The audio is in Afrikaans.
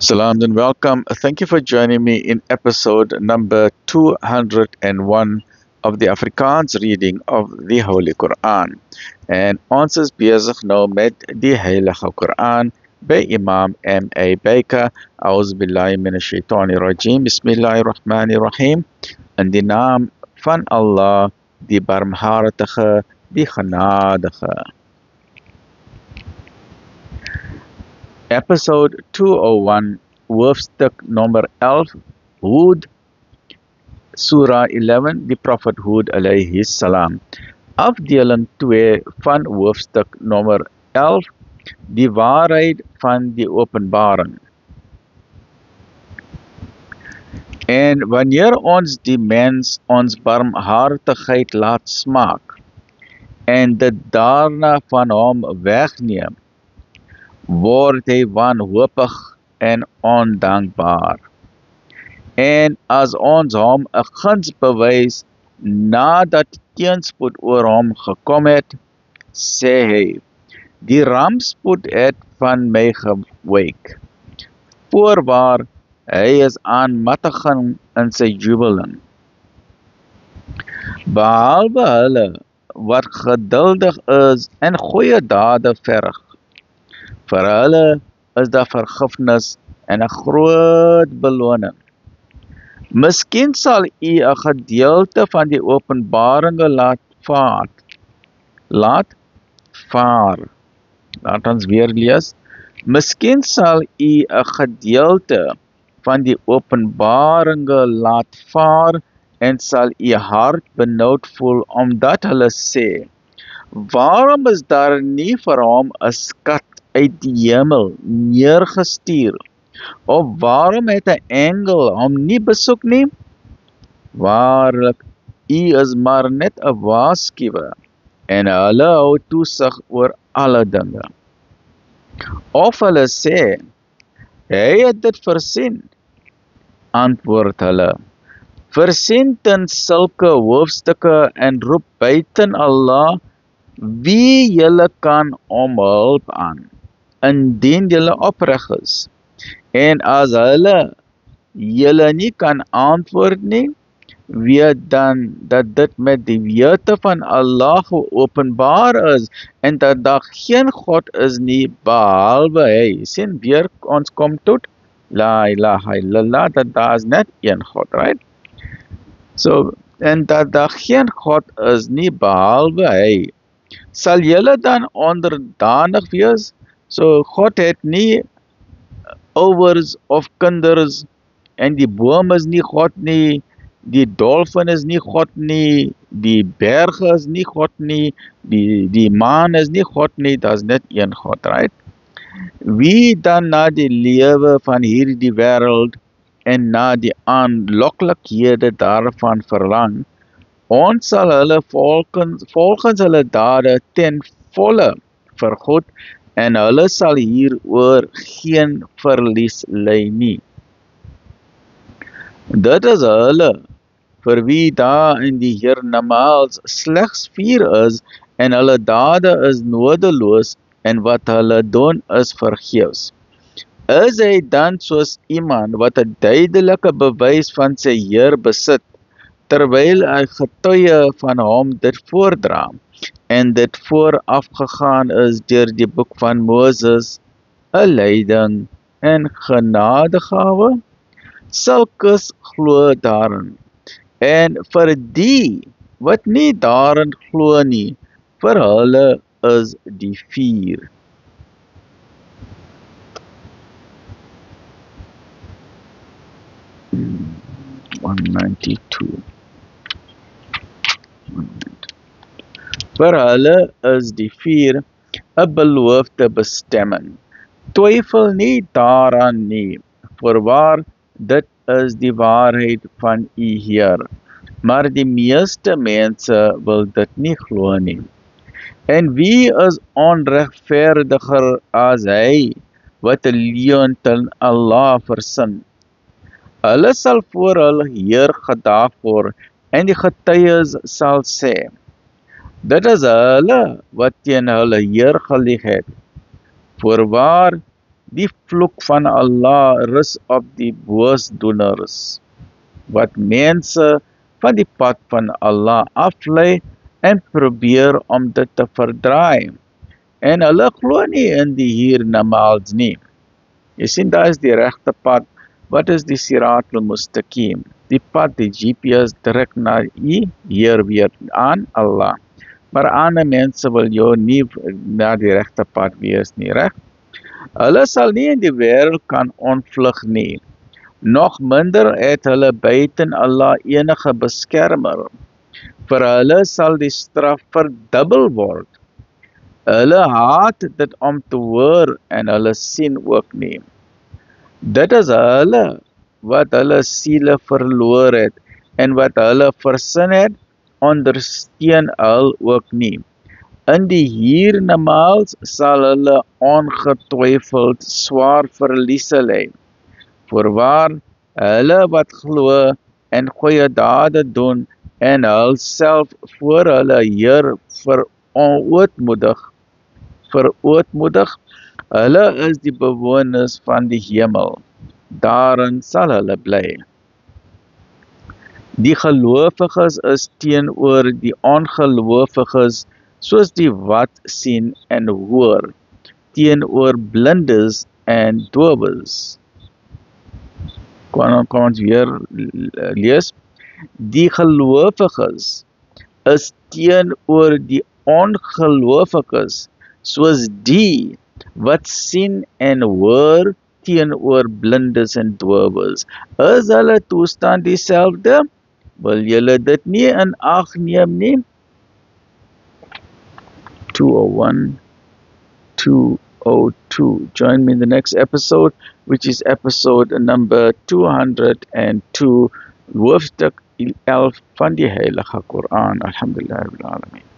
Salam and welcome. Thank you for joining me in episode number 201 of the Afrikaans reading of the Holy Quran. En ons is besig nou met die Heilige Quran by Imam M.A. Baker. A'udhu billahi minash shaitani rajim. Bismillahir Rahmanir Rahim. In die naam van Allah, die barmhartige, die genadige. Episode 201, hoofstuk nummer 11, Hud, Surah 11, die Prophet Hud alayhi salam. Afdeling 2 van hoofstuk nummer 11, die waarheid van die openbaring. En wanneer ons die mens ons barmhartigheid laat smaak, en dit daarna van hom wegneem, word hy wanhoopig en ondankbaar. En as ons hom 'n guns bewys nadat teenspoed oor hom gekom het, sê hy, die rampspoed het van my gewyk. Voorwaar, hy is aanmattiging in sy jubeling. Behalwe hulle wat geduldig is en goeie dade verrig, vir hulle is daar vergifnis en 'n groot beloning. Miskien sal u 'n gedeelte van die openbaringe laat vaar. Laat ons weer lees. Miskien sal u 'n gedeelte van die openbaringe laat vaar en sal u hart benoud voel omdat hulle sê, waarom is daar nie vir hom 'n skat uit die hemel neergestuur, of waarom het 'n engel hom nie besoek nie? Waarlik, u is maar net 'n waarskuwer, en hulle hou toesig oor alle dinge. Of hulle sê, hy het dit versien, antwoord hulle, versien ten sulke hoofstukke en roep buiten Allah, wie julle kan om hulp aan, indien julle opreg is. En as hulle julle nie kan antwoord nie, weet dan dat dit met die wete van Allah geopenbaar is en dat daar geen God is nie behalwe hy. Sien weer, ons kom tot La ilaha illallah, dat daar is net een God, right? So, en dat daar geen God is nie behalwe hy. Sal julle dan onderdanig wees? So God het nie ouers of kinders, en die boom is nie God nie, die dolfin is nie God nie, die berge is nie God nie, die maan is nie God nie, dat is net een God, right? Wie dan na die lewe van hierdie wêreld en na die aanloklikhede daarvan verlang, ons sal hulle volgens hulle dade ten volle vergoed, en hulle sal hieroor geen verlies ly nie. Dit is hulle, vir wie daar in die hiernamaals slegs 4 is, en hulle dade is nodeloos, en wat hulle doen is vergeefs. Is hy dan soos iemand wat 'n duidelike bewys van sy Heer besit, terwyl hy getuie van hom dit voordra, en dit voorafgegaan is deur die boek van Moses, 'n leiding en genadegawe? Sulkes glo daarin, en vir die wat nie daarin glo nie, vir hulle is die vuur. Vir hulle is die vuur 'n beloofde bestemming. Twyfel nie daaraan nie, voorwaar dit is die waarheid van u Heer. Maar die meeste mense wil dit nie glo nie. En wie is onregverdiger as hy, wat 'n leuen teen Allah versin? Hulle sal voor hulle Heer gedaag word, en die getuies sal sê, dit is hulle wat teen hulle Heer gelieg het. Voorwaar, Die vloek van Allah rus op die boosdoeners, wat mense van die pad van Allah aflei en probeer om dit te verdraai. En hulle glo nie in die hiernamaals nie. Jy sien, daar is die regte pad. Wat is die Siratul Mustaqim? Die pad, die GPS direk na U, hier weer aan Allah. Maar ander mense wil jou nie na die regte pad wees nie, reg? Hulle sal nie in die wêreld kan ontvlug nie. Nog minder het hulle buiten Allah enige beskermer. Vir hulle sal die straf verdubbel word. Hulle haat dit om te hoor en hulle sien ook nie. Dit is hulle wat hulle siele verloor het en wat hulle versin het, ondersteun hul ook nie. In die hiernamaals sal hulle ongetwyfeld swaar verliese ly. Voorwaar, hulle wat glo en goeie dade doen en hulself voor hulle Heer verootmoedig, hulle is die bewoners van die hemel. Daarin sal hulle bly. Die gelowiges is teenoor die ongelowiges soos die wat sien en hoor, teenoor blindes en dowes. Kom ons weer lees. Die gelowiges is teenoor die ongelowiges soos die wat sien en hoor, teenoor blindes en dowes. Is hulle toestand dieselfde? Wil julle dit nie in ag neem nie? 201, 202. Join me in the next episode, which is episode number 202, hoofstuk 11 van die Heilige Koran. Alhamdulillah Rabbil Alamin.